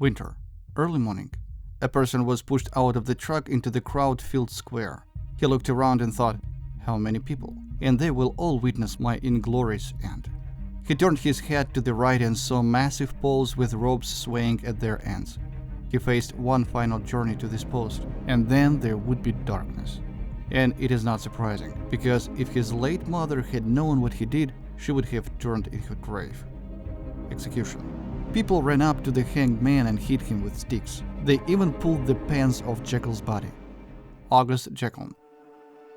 Winter. Early morning. A person was pushed out of the truck into the crowd-filled square. He looked around and thought, how many people? And they will all witness my inglorious end. He turned his head to the right and saw massive poles with ropes swaying at their ends. He faced one final journey to this post, and then there would be darkness. And it is not surprising, because if his late mother had known what he did, she would have turned in her grave. Execution. People ran up to the hanged man and hit him with sticks. They even pulled the pants off Jeckel's body. August Jeckeln.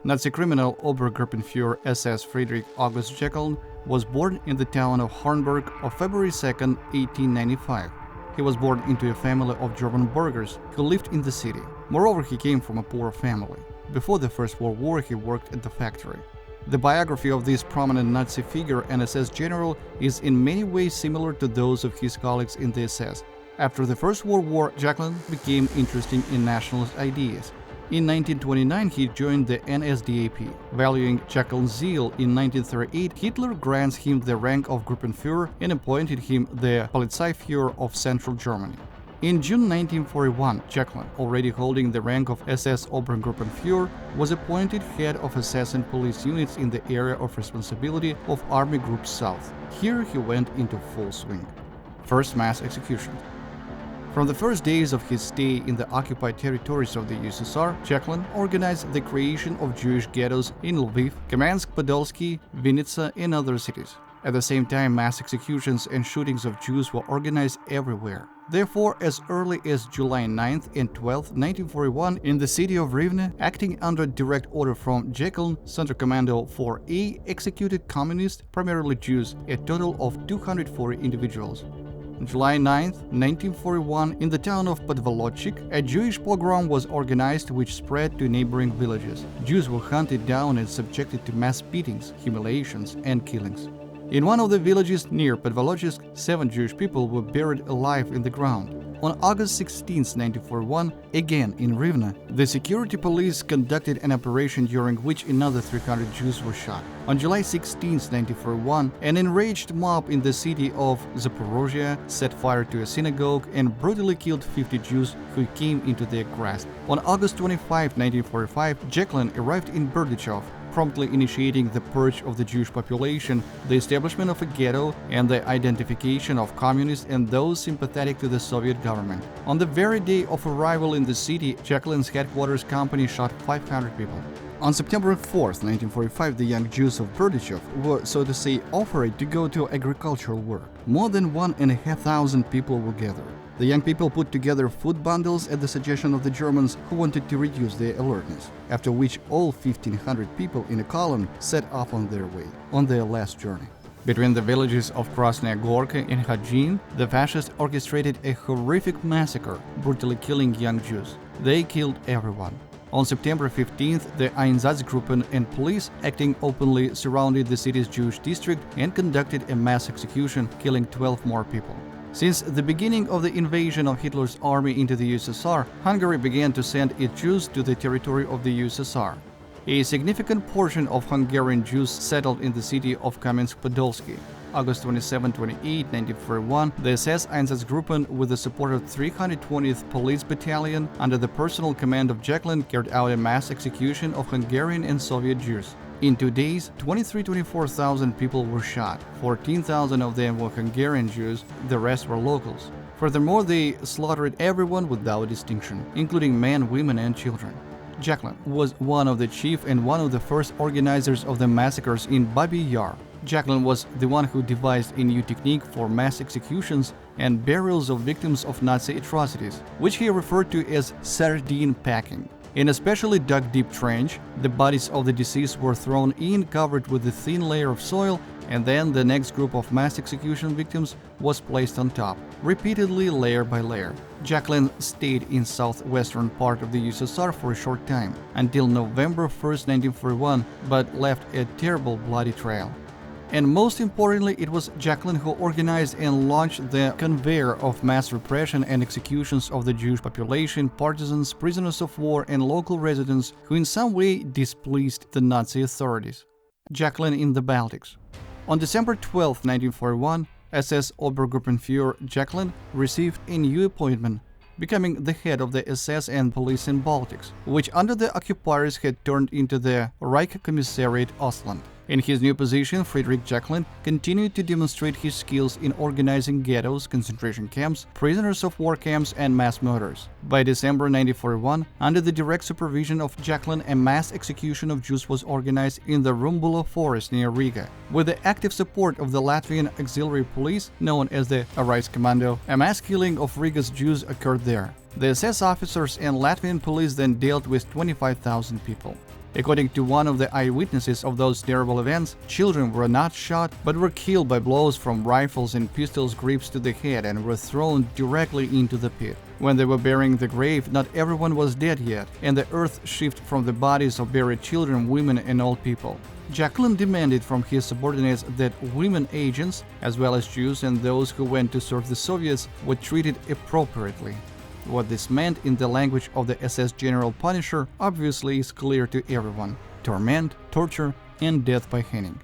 Nazi criminal Obergruppenführer SS Friedrich August Jeckeln was born in the town of Hornburg on February 2, 1895. He was born into a family of German burghers who lived in the city. Moreover, he came from a poor family. Before the First World War, he worked at the factory. The biography of this prominent Nazi figure and SS general is in many ways similar to those of his colleagues in the SS. After the First World War, Jeckeln became interested in nationalist ideas. In 1929, he joined the NSDAP. Valuing Jeckeln's zeal, in 1938, Hitler grants him the rank of Gruppenführer and appointed him the Polizeiführer of Central Germany. In June 1941, Jeckeln, already holding the rank of SS Obergruppenführer, was appointed head of SS and police units in the area of responsibility of Army Group South. Here he went into full swing. First mass execution. From the first days of his stay in the occupied territories of the USSR, Jeckeln organized the creation of Jewish ghettos in Lviv, Kamensk-Podolsky, Vinnytsia, and other cities. At the same time, mass executions and shootings of Jews were organized everywhere. Therefore, as early as July 9th and 12th, 1941, in the city of Rivne, acting under direct order from Jeckeln, Sonderkommando 4A executed communists, primarily Jews, a total of 240 individuals. On July 9, 1941, in the town of Podvolodchik, a Jewish pogrom was organized which spread to neighboring villages. Jews were hunted down and subjected to mass beatings, humiliations, and killings. In one of the villages near Podvolodchik, 7 Jewish people were buried alive in the ground. On August 16, 1941, again in Rivne, the security police conducted an operation during which another 300 Jews were shot. On July 16, 1941, an enraged mob in the city of Zaporozhye set fire to a synagogue and brutally killed 50 Jews who came into their grasp. On August 25, 1945, Jeckeln arrived in Berdychov, promptly initiating the purge of the Jewish population, the establishment of a ghetto, and the identification of communists and those sympathetic to the Soviet government. On the very day of arrival in the city, Jeckeln's headquarters company shot 500 people. On September 4, 1945, the young Jews of Berdychov were, so to say, offered to go to agricultural work. More than 1,500 people were gathered. The young people put together food bundles at the suggestion of the Germans who wanted to reduce their alertness, after which all 1,500 people in a column set off on their way, on their last journey. Between the villages of Krasnaya Gorka and Khajin, the fascists orchestrated a horrific massacre, brutally killing young Jews. They killed everyone. On September 15th, the Einsatzgruppen and police, acting openly, surrounded the city's Jewish district and conducted a mass execution, killing 12 more people. Since the beginning of the invasion of Hitler's army into the USSR, Hungary began to send its Jews to the territory of the USSR. A significant portion of Hungarian Jews settled in the city of Kamensk-Podolsky. August 27-28, 1941, the SS Einsatzgruppen, with the support of 320th Police Battalion under the personal command of Jeckeln, carried out a mass execution of Hungarian and Soviet Jews. In 2 days, 24,000 people were shot. 14,000 of them were Hungarian Jews, the rest were locals. Furthermore, they slaughtered everyone without distinction, including men, women, and children. Jeckeln was one of the chief and one of the first organizers of the massacres in Babi Yar. Jeckeln was the one who devised a new technique for mass executions and burials of victims of Nazi atrocities, which he referred to as sardine packing. In a specially dug deep trench, the bodies of the deceased were thrown in, covered with a thin layer of soil, and then the next group of mass execution victims was placed on top, repeatedly layer by layer. Jeckeln stayed in southwestern part of the USSR for a short time, until November 1st, 1941, but left a terrible bloody trail. And most importantly, it was Jeckeln who organized and launched the conveyor of mass repression and executions of the Jewish population, partisans, prisoners of war, and local residents who in some way displeased the Nazi authorities. Jeckeln in the Baltics. On December 12, 1941, SS Obergruppenführer Jeckeln received a new appointment, becoming the head of the SS and police in Baltics, which under the occupiers had turned into the Reich Commissariat Ostland. In his new position, Friedrich Jeckeln continued to demonstrate his skills in organizing ghettos, concentration camps, prisoners of war camps, and mass murders. By December 1941, under the direct supervision of Jeckeln, a mass execution of Jews was organized in the Rumbulo forest near Riga. With the active support of the Latvian auxiliary police, known as the Reichskommando, a mass killing of Riga's Jews occurred there. The SS officers and Latvian police then dealt with 25,000 people. According to one of the eyewitnesses of those terrible events, children were not shot but were killed by blows from rifles and pistols grips to the head and were thrown directly into the pit. When they were burying the grave, not everyone was dead yet, and the earth shifted from the bodies of buried children, women, and old people. Jeckeln demanded from his subordinates that women agents, as well as Jews and those who went to serve the Soviets, were treated appropriately. What this meant in the language of the SS General Punisher obviously is clear to everyone: torment, torture, and death by hanging.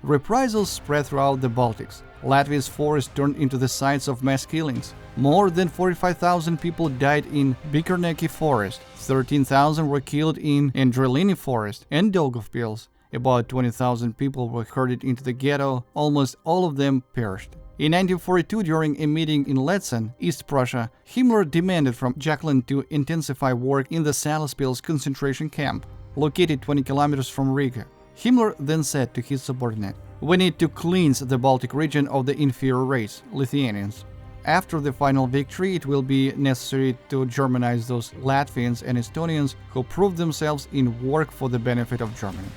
Reprisals spread throughout the Baltics. Latvia's forests turned into the sites of mass killings. More than 45,000 people died in Bikerneki forest, 13,000 were killed in Andrelini forest and Daugavpils. About 20,000 people were herded into the ghetto, almost all of them perished. In 1942, during a meeting in Letzen, East Prussia, Himmler demanded from Jeckeln to intensify work in the Salaspils concentration camp, located 20 kilometers from Riga. Himmler then said to his subordinate, "We need to cleanse the Baltic region of the inferior race, Lithuanians. After the final victory, it will be necessary to Germanize those Latvians and Estonians who proved themselves in work for the benefit of Germany.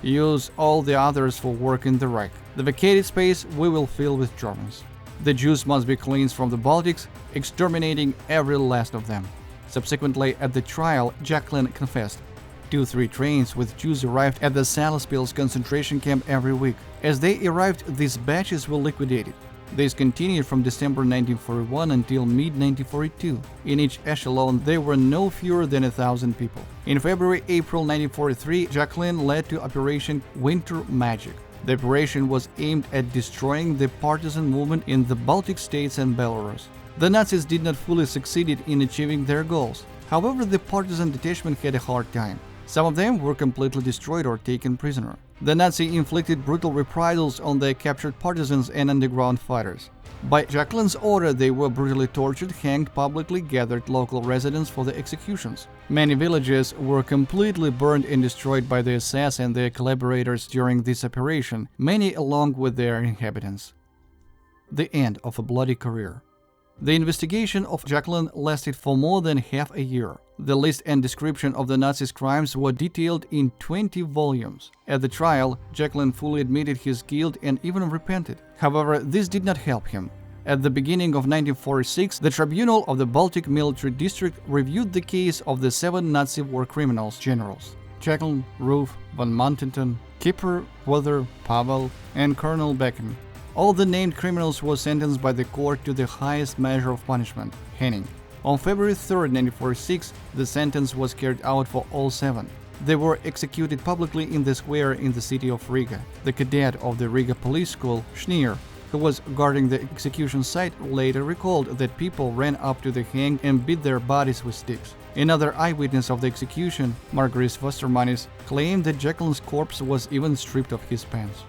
Use all the others for work in the Reich. The vacated space we will fill with Germans. The Jews must be cleansed from the Baltics, exterminating every last of them." Subsequently, at the trial, Jeckeln confessed. 2-3 trains with Jews arrived at the Salaspils concentration camp every week. As they arrived, these batches were liquidated. This continued from December 1941 until mid-1942. In each echelon, there were no fewer than 1,000 people. In February-April 1943, Jeckeln led to Operation Winter Magic. The operation was aimed at destroying the partisan movement in the Baltic states and Belarus. The Nazis did not fully succeed in achieving their goals. However, the partisan detachment had a hard time. Some of them were completely destroyed or taken prisoner. The Nazi inflicted brutal reprisals on the captured partisans and underground fighters. By Jeckelin's order, they were brutally tortured, hanged, publicly gathered local residents for the executions. Many villages were completely burned and destroyed by the SS and their collaborators during this operation, many along with their inhabitants. The end of a bloody career. The investigation of Jeckeln lasted for more than half a year. The list and description of the Nazis' crimes were detailed in 20 volumes. At the trial, Jeckeln fully admitted his guilt and even repented. However, this did not help him. At the beginning of 1946, the Tribunal of the Baltic Military District reviewed the case of the 7 Nazi war criminals generals: Jeckeln, Ruf, von Montenton, Kipper, Weather, Pavel, and Colonel Becken. All the named criminals were sentenced by the court to the highest measure of punishment, hanging. On February 3, 1946, the sentence was carried out for all 7. They were executed publicly in the square in the city of Riga. The cadet of the Riga police school, Schneer, who was guarding the execution site, later recalled that people ran up to the hanged and beat their bodies with sticks. Another eyewitness of the execution, Margaris Vostermanis, claimed that Jeckelin's corpse was even stripped of his pants.